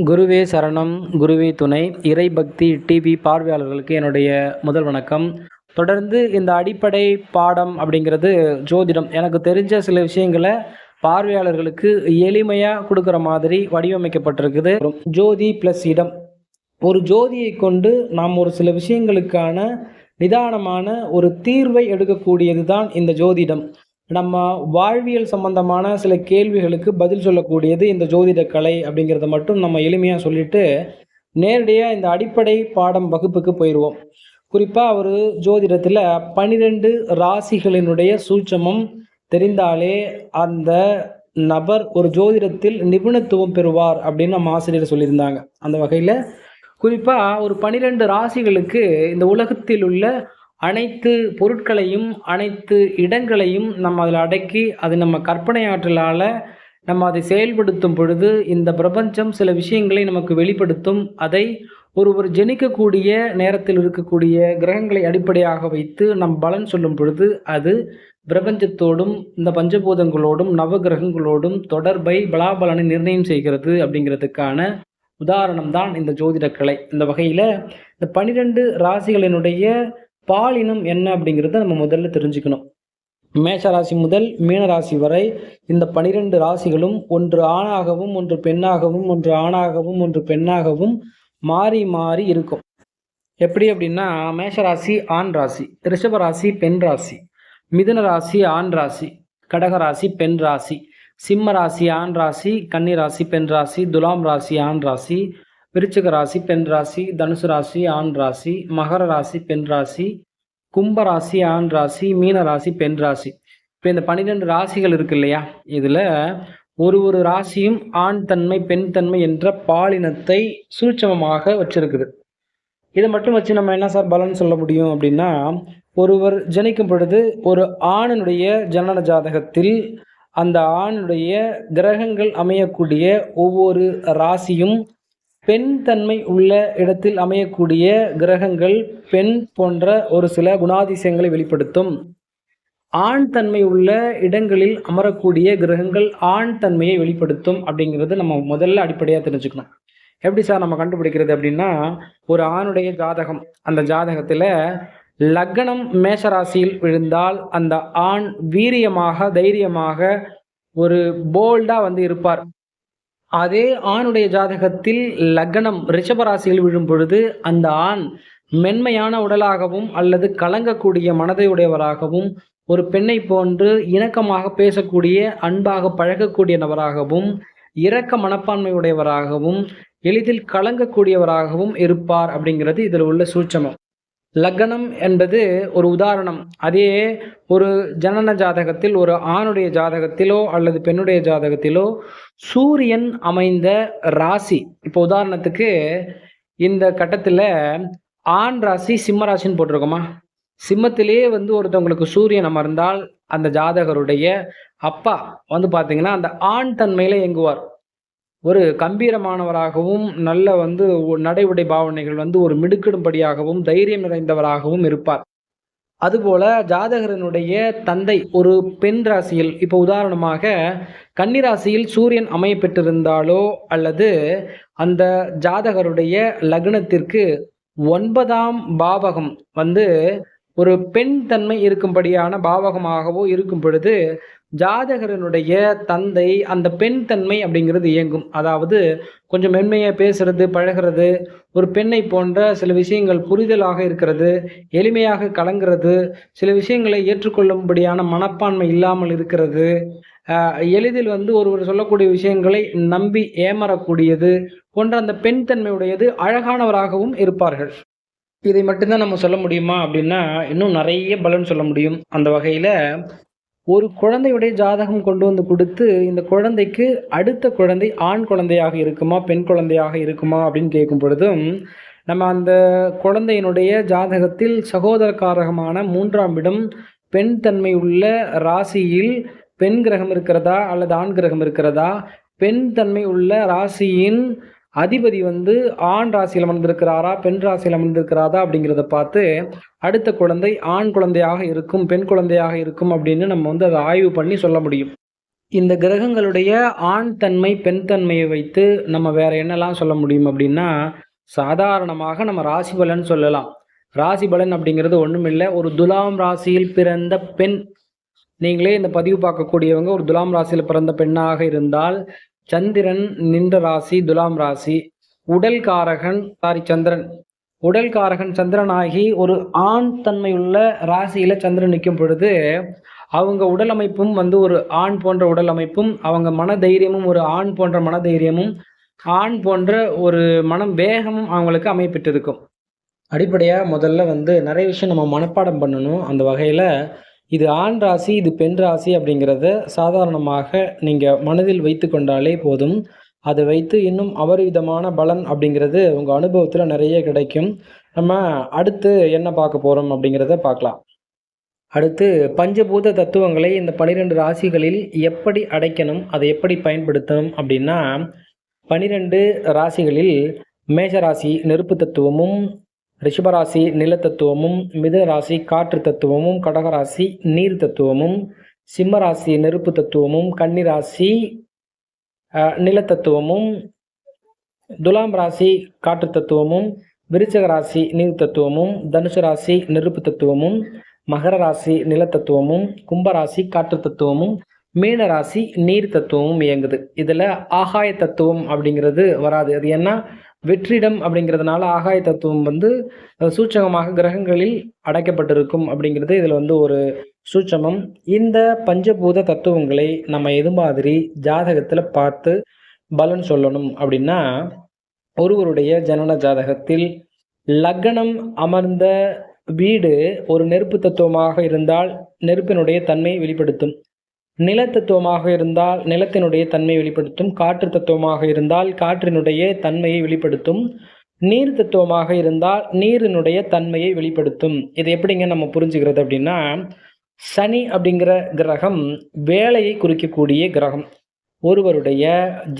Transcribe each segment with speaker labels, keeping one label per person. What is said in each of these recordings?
Speaker 1: குருவே சரணம், குருவே துணை. இறைபக்தி டிவி பார்வையாளர்களுக்கு என்னுடைய முதல் வணக்கம். தொடர்ந்து இந்த அடிப்படை பாடம் அப்படிங்கிறது ஜோதிடம். எனக்கு தெரிஞ்ச சில விஷயங்களை பார்வையாளர்களுக்கு எளிமையாக கொடுக்குற மாதிரி வடிவமைக்கப்பட்டிருக்குது. ஜோதி ப்ளஸ் இடம். ஒரு ஜோதியை கொண்டு நாம் ஒரு சில விஷயங்களுக்கான நிதானமான ஒரு தீர்வை எடுக்கக்கூடியது தான் இந்த ஜோதிடம். நம்ம வாழ்வியல் சம்பந்தமான சில கேள்விகளுக்கு பதில் சொல்லக்கூடியது இந்த ஜோதிட கலை அப்படிங்கிறத மட்டும் நம்ம எளிமையாக சொல்லிட்டு நேரடியாக இந்த அடிப்படை பாடம் வகுப்புக்கு போயிடுவோம். குறிப்பாக ஒரு ஜோதிடத்தில் 12 ராசிகளினுடைய சூட்சமம் தெரிந்தாலே அந்த நபர் ஒரு ஜோதிடத்தில் நிபுணத்துவம் பெறுவார் அப்படின்னு நம்ம ஆசிரியர் சொல்லியிருந்தாங்க. அந்த வகையில் குறிப்பாக ஒரு 12 ராசிகளுக்கு இந்த உலகத்தில் உள்ள அனைத்து பொருட்களையும் அனைத்து இடங்களையும் நம்ம அதில் அடக்கி அது நம்ம கற்பனை ஆற்றலால் நம்ம அதை செயல்படுத்தும் பொழுது இந்த பிரபஞ்சம் சில விஷயங்களை நமக்கு வெளிப்படுத்தும். அதை ஒருவர் ஜெனிக்கக்கூடிய நேரத்தில் இருக்கக்கூடிய கிரகங்களை அடிப்படையாக வைத்து நம் பலன் சொல்லும் பொழுது அது பிரபஞ்சத்தோடும் இந்த பஞ்சபூதங்களோடும் நவ கிரகங்களோடும் தொடர்பை பலாபலனை நிர்ணயம் செய்கிறது அப்படிங்கிறதுக்கான உதாரணம் தான் இந்த ஜோதிடக்கலை. இந்த வகையில் இந்த 12 ராசிகளினுடைய பாலினம் என்ன அப்படிங்கிறத நம்ம முதல்ல தெரிஞ்சுக்கணும். மேஷராசி முதல் மீனராசி வரை இந்த 12 ராசிகளும் ஒன்று ஆணாகவும் ஒன்று பெண்ணாகவும் ஒன்று ஆணாகவும் ஒன்று பெண்ணாகவும் மாறி மாறி இருக்கும். எப்படி அப்படின்னா, மேஷராசி ஆண் ராசி, ரிஷபராசி பெண் ராசி, மிதுன ராசி ஆண் ராசி, கடகராசி பெண் ராசி, சிம்ம ராசி ஆண் ராசி, கன்னி ராசி பெண் ராசி, துலாம் ராசி ஆண் ராசி, விருச்சிக ராசி பெண் ராசி, தனுசு ராசி ஆண் ராசி, மகர ராசி பெண் ராசி, கும்ப ராசி ஆண் ராசி, மீன ராசி பெண் ராசி. இப்போ இந்த 12 ராசிகள் இருக்கு இல்லையா, இதில் ஒரு ராசியும் ஆண் தன்மை பெண் தன்மை என்ற பாலினத்தை சூட்சமமாக வச்சிருக்குது. இதை மட்டும் வச்சு நம்ம என்ன சார் பலன் சொல்ல முடியும் அப்படின்னா, ஒருவர் ஜனிக்கும் பொழுது ஒரு ஆணினுடைய ஜனன ஜாதகத்தில் அந்த ஆணுடைய கிரகங்கள் அமையக்கூடிய ஒவ்வொரு ராசியும் பெண் தன்மை உள்ள இடத்தில் அமையக்கூடிய கிரகங்கள் பெண் போன்ற ஒரு சில குணாதிசயங்களை வெளிப்படுத்தும். ஆண் தன்மை உள்ள இடங்களில் அமரக்கூடிய கிரகங்கள் ஆண் தன்மையை வெளிப்படுத்தும் அப்படிங்கிறது நம்ம முதல்ல அடிப்படையாக தெரிஞ்சுக்கணும். எப்படி சார் நம்ம கண்டுபிடிக்கிறது அப்படின்னா, ஒரு ஆணுடைய ஜாதகம், அந்த ஜாதகத்தில் லக்னம் மேஷராசியில் விழுந்தால் அந்த ஆண் வீரியமாக தைரியமாக ஒரு போல்டாக இருப்பார். அதே ஆணுடைய ஜாதகத்தில் லக்னம் ரிஷபராசியில் விழும் பொழுது அந்த ஆண் மென்மையான உடலாகவும் அல்லது கலங்கக்கூடிய மனதை உடையவராகவும் ஒரு பெண்ணை போன்று இணக்கமாக பேசக்கூடிய அன்பாக பழகக்கூடிய நபராகவும் இரக்க மனப்பான்மை உடையவராகவும் எளிதில் கலங்கக்கூடியவராகவும் இருப்பார் அப்படிங்கிறது இதில் உள்ள சூட்சமம். லக்னம் என்பது ஒரு உதாரணம். அதே ஒரு ஜனன ஜாதகத்தில் ஒரு ஆணுடைய ஜாதகத்திலோ அல்லது பெண்ணுடைய ஜாதகத்திலோ சூரியன் அமைந்த ராசி, இப்போ உதாரணத்துக்கு இந்த கட்டத்தில் ஆண் ராசி சிம்ம ராசின்னு போட்டிருக்கோமா, சிம்மத்திலே ஒருத்தவங்களுக்கு சூரியன் அமர்ந்தால் அந்த ஜாதகருடைய அப்பா பார்த்தீங்கன்னா அந்த ஆண் தன்மையில் இயங்குவார். ஒரு கம்பீரமானவராகவும் நல்ல நடை உடை பாவனைகள் ஒரு மிடுக்கிடும்படியாகவும் தைரியம் நிறைந்தவராகவும் இருப்பார். அதுபோல ஜாதகரனுடைய தந்தை ஒரு பெண் ராசியில், இப்போ உதாரணமாக கன்னிராசியில் சூரியன் அமைய பெற்றிருந்தாலோ அல்லது அந்த ஜாதகருடைய லக்னத்திற்கு 9ஆம் பாவகம் ஒரு பெண் தன்மை இருக்கும்படியான பாவகமாகவோ இருக்கும் பொழுது ஜாதகரனுடைய தந்தை அந்த பெண் தன்மை அப்படிங்கிறது இயங்கும். அதாவது கொஞ்சம் மென்மையாக பேசுறது, பழகிறது, ஒரு பெண்ணை போன்ற சில விஷயங்கள் புரிதலாக இருக்கிறது, எளிமையாக கலங்கிறது, சில விஷயங்களை ஏற்றுக்கொள்ளும்படியான மனப்பான்மை இல்லாமல் இருக்கிறது, எளிதில் ஒருவர் சொல்லக்கூடிய விஷயங்களை நம்பி ஏமாறக்கூடியது போன்ற அந்த பெண் தன்மையுடையது அழகானவராகவும் இருப்பார்கள். இதை மட்டும்தான் நம்ம சொல்ல முடியுமா அப்படின்னா, இன்னும் நிறைய பலன் சொல்ல முடியும். அந்த வகையில் ஒரு குழந்தையுடைய ஜாதகம் கொண்டு கொடுத்து இந்த குழந்தைக்கு அடுத்த குழந்தை ஆண் குழந்தையாக இருக்குமா பெண் குழந்தையாக இருக்குமா அப்படின்னு கேட்கும் பொழுதும் நம்ம அந்த குழந்தையினுடைய ஜாதகத்தில் சகோதரக்காரகமான 3ஆம் இடம் பெண் தன்மை உள்ள ராசியில் பெண் கிரகம் இருக்கிறதா அல்லது ஆண் கிரகம் இருக்கிறதா, பெண் தன்மை உள்ள ராசியின் அதிபதி ஆண் ராசியில் அமர்ந்திருக்கிறாரா பெண் ராசியில் அமர்ந்திருக்கிறாரா அப்படிங்கிறத பார்த்து அடுத்த குழந்தை ஆண் குழந்தையாக இருக்கும் பெண் குழந்தையாக இருக்கும் அப்படின்னு நம்ம அதை ஆய்வு பண்ணி சொல்ல முடியும். இந்த கிரகங்களுடைய ஆண் தன்மை, பெண் தன்மையை வைத்து நம்ம வேற என்னலாம் சொல்ல முடியும் அப்படின்னா, சாதாரணமாக நம்ம ராசி பலன் சொல்லலாம். ராசி பலன் அப்படிங்கிறது ஒண்ணுமில்ல. ஒரு துலாம் ராசியில் பிறந்த பெண். நீங்களே இந்த பதிவு பார்க்கக்கூடியவங்க ஒரு துலாம் ராசியில பிறந்த பெண்ணாக இருந்தால், சந்திரன் நின்ற ராசி துலாம் ராசி. உடல் காரகன் சந்திரன். உடல் காரகன் சந்திரனாகி ஒரு ஆண் தன்மையுள்ள ராசியில சந்திரன் நிற்கும் பொழுது, அவங்க உடல் அமைப்பும் வந்து ஒரு ஆண் போன்ற உடல் அமைப்பும், அவங்க மனதைரியமும் ஒரு ஆண் போன்ற மனதைரியமும், ஆண் போன்ற ஒரு மனம் வேகமும் அவங்களுக்கு அமையப்பெற்றிருக்கும். அடிப்படையா முதல்ல வந்து நிறைய விஷயம் நம்ம மனப்பாடம் பண்ணணும். அந்த வகையில இது ஆண் ராசி, இது பெண் ராசி அப்படிங்கிறத சாதாரணமாக நீங்க மனதில் வைத்துக்கொண்டாலே போதும். அதை வைத்து இன்னும் அபரிவிதமான பலன் அப்படிங்கிறது உங்க அனுபவத்துல நிறைய கிடைக்கும். நம்ம அடுத்து என்ன பார்க்க போறோம் அப்படிங்கிறத பார்க்கலாம். அடுத்து பஞ்சபூத தத்துவங்களை இந்த 12 ராசிகளில் எப்படி அடைக்கணும், அதை எப்படி பயன்படுத்தணும் அப்படின்னா, 12 ராசிகளில் மேஷராசி நெருப்பு தத்துவமும், ரிஷபராசி நில தத்துவமும், மிதுன ராசி காற்று தத்துவமும், கடகராசி நீர் தத்துவமும், சிம்மராசி நெருப்பு தத்துவமும், கன்னிராசி நில தத்துவமும், துலாம் ராசி காற்று தத்துவமும், விருச்சக ராசி நீர் தத்துவமும், தனுசு ராசி நெருப்பு தத்துவமும், மகர ராசி நில தத்துவமும், கும்பராசி காற்று தத்துவமும், மீன ராசி நீர் தத்துவமும் இயங்குது. இதில் ஆகாய தத்துவம் அப்படிங்கிறது வராது. அது ஏன்னா வெற்றிடம் அப்படிங்கிறதுனால ஆகாய தத்துவம் வந்து சூட்சகமாக கிரகங்களில் அடைக்கப்பட்டிருக்கும் அப்படிங்கிறது இதில் வந்து ஒரு சூட்சமம். இந்த பஞ்சபூத தத்துவங்களை நம்ம எது மாதிரி ஜாதகத்தில் பார்த்து பலன் சொல்லணும் அப்படின்னா, ஒருவருடைய ஜனன ஜாதகத்தில் லக்னம் அமர்ந்த வீடு ஒரு நெருப்பு தத்துவமாக இருந்தால் நெருப்பினுடைய தன்மையை வெளிப்படுத்தும். நில தத்துவமாக இருந்தால் நிலத்தினுடைய தன்மையை வெளிப்படுத்தும். காற்று தத்துவமாக இருந்தால் காற்றினுடைய தன்மையை வெளிப்படுத்தும். நீர் தத்துவமாக இருந்தால் நீரினுடைய தன்மையை வெளிப்படுத்தும். இது எப்படிங்க நம்ம புரிஞ்சுக்கிறது அப்படின்னா, சனி அப்படிங்கிற கிரகம் வேலையை குறிக்கக்கூடிய கிரகம். ஒருவருடைய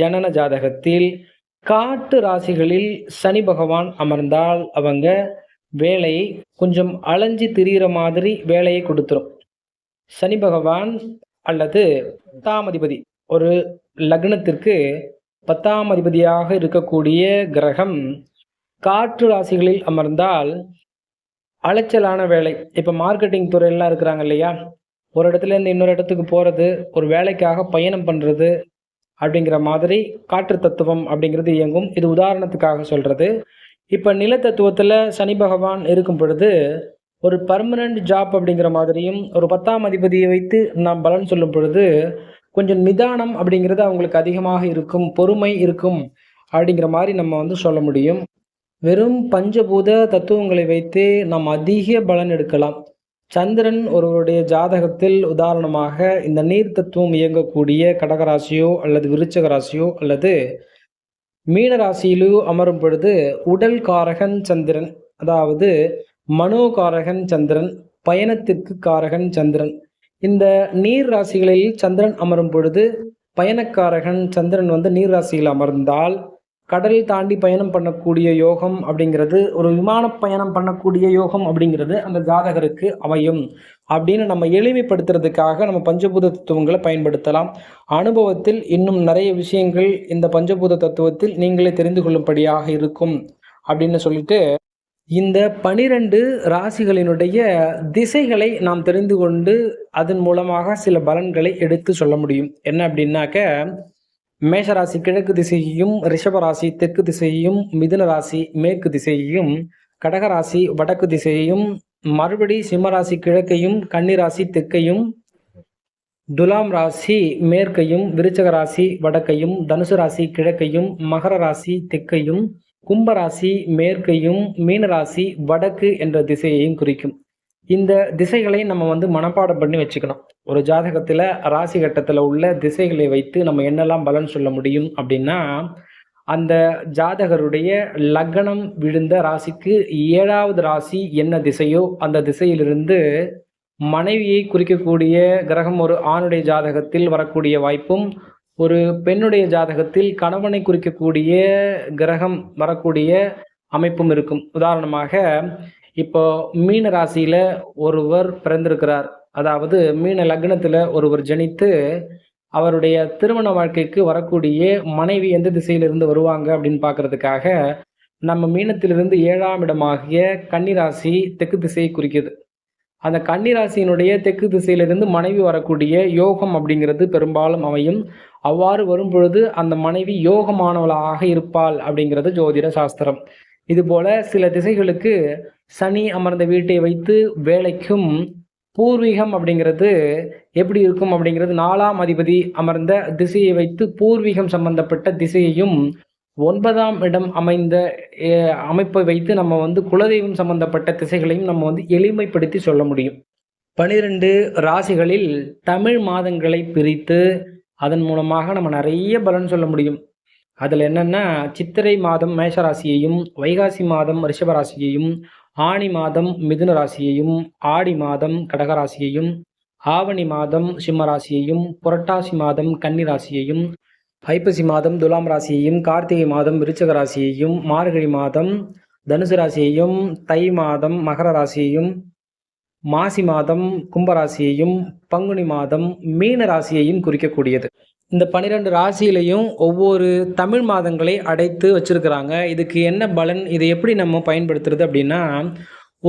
Speaker 1: ஜனன ஜாதகத்தில் காட்டு ராசிகளில் சனி பகவான் அமர்ந்தால் அவங்க வேலையை கொஞ்சம் அலைஞ்சு திரிகிற மாதிரி வேலையை கொடுத்துரும். சனி பகவான் அல்லது 10ஆம் அதிபதி, ஒரு லக்னத்திற்கு 10ஆம் அதிபதியாக இருக்கக்கூடிய கிரகம் காற்று ராசிகளில் அமர்ந்தால் அலைச்சலான வேலை. இப்போ மார்க்கெட்டிங் துறையெல்லாம் இருக்கிறாங்க இல்லையா, ஒரு இடத்துலேருந்து இன்னொரு இடத்துக்கு போகிறது, ஒரு வேலைக்காக பயணம் பண்ணுறது அப்படிங்கிற மாதிரி காற்று தத்துவம் அப்படிங்கிறது இயங்கும். இது உதாரணத்துக்காக சொல்கிறது. இப்போ நில தத்துவத்தில் சனி பகவான் இருக்கும் பொழுது ஒரு பர்மனண்ட் ஜாப் அப்படிங்கிற மாதிரியும், ஒரு 10ஆம் அதிபதியை வைத்து நாம் பலன் சொல்லும் பொழுது கொஞ்சம் நிதானம் அப்படிங்கிறது அவங்களுக்கு அதிகமாக இருக்கும், பொறுமை இருக்கும் அப்படிங்கிற மாதிரி நம்ம வந்து சொல்ல முடியும். வெறும் பஞ்சபூத தத்துவங்களை வைத்து நாம் அதிக பலன் எடுக்கலாம். சந்திரன் ஒருவருடைய ஜாதகத்தில் உதாரணமாக இந்த நீர் தத்துவம் இயங்கக்கூடிய கடகராசியோ அல்லது விருச்சக ராசியோ அல்லது மீன ராசியிலோ அமரும் பொழுது உடல் காரகன் சந்திரன், அதாவது மனோகாரகன் சந்திரன், பயணத்திற்கு காரகன் சந்திரன். இந்த நீர் ராசிகளில் சந்திரன் அமரும் பொழுது பயணக்காரகன் சந்திரன் வந்து நீர் ராசியில் அமர்ந்தால் கடல் தாண்டி பயணம் பண்ணக்கூடிய யோகம் அப்படிங்கிறது, ஒரு விமான பயணம் பண்ணக்கூடிய யோகம் அப்படிங்கிறது அந்த ஜாதகருக்கு அமையும் அப்படின்னு நம்ம எளிமைப்படுத்துறதுக்காக நம்ம பஞ்சபூத தத்துவங்களை பயன்படுத்தலாம். அனுபவத்தில் இன்னும் நிறைய விஷயங்கள் இந்த பஞ்சபூத தத்துவத்தில் நீங்களே தெரிந்து கொள்ளும்படியாக இருக்கும் அப்படின்னு சொல்லிட்டு, இந்த 12 ராசிகளினுடைய திசைகளை நாம் தெரிந்து கொண்டு அதன் மூலமாக சில பலன்களை எடுத்து சொல்ல முடியும். என்ன அப்படின்னாக்க, மேஷராசி கிழக்கு திசையையும், ரிஷபராசி தெற்கு திசையையும், மிதுன ராசி மேற்கு திசையையும், கடகராசி வடக்கு திசையையும், மறுபடி சிம்மராசி கிழக்கையும், கன்னிராசி தெற்கையும், துலாம் ராசி மேற்கையும், விருச்சக ராசி வடக்கையும், தனுசு ராசி கிழக்கையும், மகர ராசி தெற்கையும், கும்பராசி மேற்கையும், மீனராசி வடக்கு என்ற திசையையும் குறிக்கும். இந்த திசைகளை நம்ம வந்து மனப்பாடம் பண்ணி வச்சுக்கணும். ஒரு ஜாதகத்தில் ராசி கட்டத்தில் உள்ள திசைகளை வைத்து நம்ம என்னெல்லாம் பலன் சொல்ல முடியும் அப்படின்னா, அந்த ஜாதகருடைய லக்னம் விழுந்த ராசிக்கு 7வது ராசி என்ன திசையோ அந்த திசையிலிருந்து மனைவியை குறிக்கக்கூடிய கிரகம் ஒரு ஆணுடைய ஜாதகத்தில் வரக்கூடிய வாய்ப்பும், ஒரு பெண்ணுடைய ஜாதகத்தில் கணவனை குறிக்கக்கூடிய கிரகம் வரக்கூடிய அமைப்பும் இருக்கும். உதாரணமாக இப்போ மீன ராசியில் ஒருவர் பிறந்திருக்கிறார், அதாவது மீன லக்னத்தில் ஒருவர் ஜனித்து அவருடைய திருமண வாழ்க்கைக்கு வரக்கூடிய மனைவி எந்த திசையிலிருந்து வருவாங்க அப்படின்னு பார்க்கறதுக்காக, நம்ம மீனத்திலிருந்து 7ஆம் இடமாகிய கன்னி ராசி தெற்கு திசையை குறிக்குது. அந்த கன்னி ராசியினுடைய தெற்கு திசையிலிருந்து மனைவி வரக்கூடிய யோகம் அப்படிங்கிறது பெரும்பாலும் அமையும். அவ்வாறு வரும்பொழுது அந்த மனைவி யோகமானவளாக இருப்பாள் அப்படிங்கிறது ஜோதிட சாஸ்திரம். இதுபோல சில திசைகளுக்கு சனி அமர்ந்த வீட்டை வைத்து வேலைக்கும், பூர்வீகம் அப்படிங்கிறது எப்படி இருக்கும் அப்படிங்கிறது 4ஆம் அதிபதி அமர்ந்த திசையை வைத்து பூர்வீகம் சம்பந்தப்பட்ட திசையையும், 9ஆம் இடம் அமைந்த அமைப்பை வைத்து நம்ம வந்து குலதெய்வம் சம்பந்தப்பட்ட திசைகளையும் நம்ம வந்து எளிமைப்படுத்தி சொல்ல முடியும். 12 ராசிகளில் தமிழ் மாதங்களை பிரித்து அதன் மூலமாக நம்ம நிறைய பலன் சொல்ல முடியும். அதில் என்னென்னா, சித்திரை மாதம் மேஷ ராசியையும், வைகாசி மாதம் ரிஷப ராசியையும், ஆனி மாதம் மிதுன ராசியையும், ஆடி மாதம் கடக ராசியையும், ஆவணி மாதம் சிம்ம ராசியையும், புரட்டாசி மாதம் கன்னி ராசியையும், ஐப்பசி மாதம் துலாம் ராசியையும், கார்த்திகை மாதம் விருச்சக ராசியையும், மார்கழி மாதம் தனுசு ராசியையும், தை மாதம் மகர ராசியையும், மாசி மாதம் கும்பராசியையும், பங்குனி மாதம் மீன ராசியையும் குறிக்கக்கூடியது. இந்த 12 ராசியிலையும் ஒவ்வொரு தமிழ் மாதங்களை அடைத்து வச்சிருக்கிறாங்க. இதுக்கு என்ன பலன்? இதை எப்படி நம்ம பயன்படுத்துறது அப்படின்னா,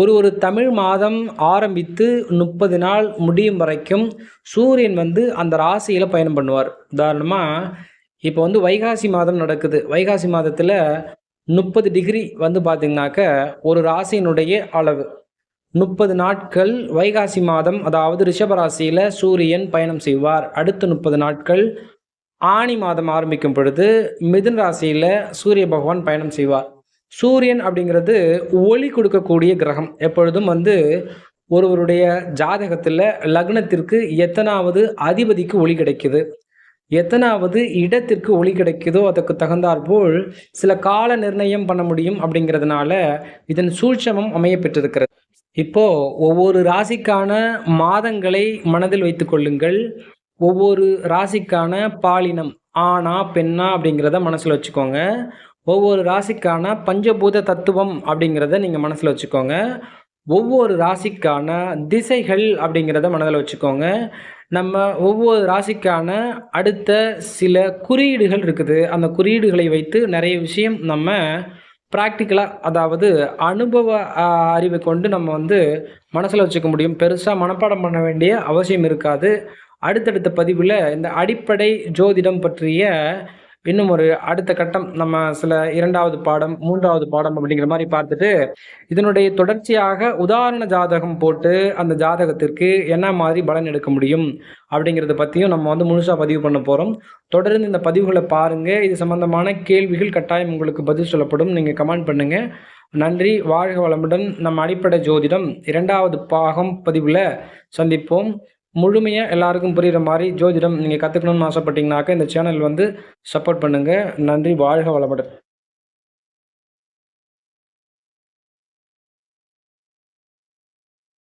Speaker 1: ஒரு தமிழ் மாதம் ஆரம்பித்து 30 நாள் முடியும் வரைக்கும் சூரியன் வந்து அந்த ராசியில் பயணம் பண்ணுவார். உதாரணமாக இப்போ வந்து வைகாசி மாதம் நடக்குது. வைகாசி மாதத்தில் 30 டிகிரி வந்து பார்த்திங்கனாக்க ஒரு ராசியினுடைய அளவு. 30 நாட்கள் வைகாசி மாதம், அதாவது ரிஷபராசியில் சூரியன் பயணம் செய்வார். அடுத்த 30 நாட்கள் ஆனி மாதம் ஆரம்பிக்கும் பொழுது மிதுன ராசியில் சூரிய பகவான் பயணம் செய்வார். சூரியன் அப்படிங்கிறது ஒளி கொடுக்கக்கூடிய கிரகம். எப்பொழுதும் வந்து ஒருவருடைய ஜாதகத்தில் லக்னத்திற்கு எத்தனாவது அதிபதிக்கு ஒளி கிடைக்குது, எத்தனாவது இடத்திற்கு ஒளி கிடைக்குதோ அதுக்கு தகுந்தாற்போல் சில கால நிர்ணயம் பண்ண முடியும். அப்படிங்கிறதுனால இதன் சூட்சமம் அமைய பெற்றிருக்கிறது. இப்போ ஒவ்வொரு ராசிக்கான மாதங்களை மனதில் வைத்து கொள்ளுங்கள். ஒவ்வொரு ராசிக்கான பாலினம் ஆணா பெண்ணா அப்படிங்கிறத மனசில் வச்சுக்கோங்க. ஒவ்வொரு ராசிக்கான பஞ்சபூத தத்துவம் அப்படிங்கிறத நீங்கள் மனசில் வச்சுக்கோங்க. ஒவ்வொரு ராசிக்கான திசைகள் அப்படிங்கிறத மனதில் வச்சுக்கோங்க. நம்ம ஒவ்வொரு ராசிக்கான அடுத்த சில குறியீடுகள் இருக்குது. அந்த குறியீடுகளை வைத்து நிறைய விஷயம் நம்ம ப்ராக்டிக்கலாக, அதாவது அனுபவ அறிவை கொண்டு நம்ம வந்து மனசில் வச்சுக்க முடியும். பெருசாக மனப்பாடம் பண்ண வேண்டிய அவசியம் இருக்காது. அடுத்தடுத்த பதிவில் இந்த அடிப்படை ஜோதிடம் பற்றிய இன்னும் ஒரு அடுத்த கட்டம் நம்ம சில 2வது பாடம் 3வது பாடம் அப்படிங்கிற மாதிரி பார்த்துட்டு இதனுடைய தொடர்ச்சியாக உதாரண ஜாதகம் போட்டு அந்த ஜாதகத்திற்கு என்ன மாதிரி பலன் எடுக்க முடியும் அப்படிங்கிறத பற்றியும் நம்ம வந்து முழுசாக பதிவு பண்ண போகிறோம். தொடர்ந்து இந்த பதிவுகளை பாருங்கள். இது சம்பந்தமான கேள்விகள் கட்டாயம் உங்களுக்கு பதில் சொல்லப்படும். நீங்கள் கமெண்ட் பண்ணுங்கள். நன்றி. வாழ்க வளமுடன். நம்ம அடிப்படை ஜோதிடம் 2வது பாகம் பதிவில் சந்திப்போம். முழுமையாக எல்லாருக்கும் புரிகிற மாதிரி ஜோதிடம் நீங்கள் கற்றுக்கணும்னு ஆசைப்பட்டீங்கன்னாக்கா இந்த சேனல் வந்து சப்போர்ட் பண்ணுங்கள். நன்றி. வாழ்க வளமுடன்.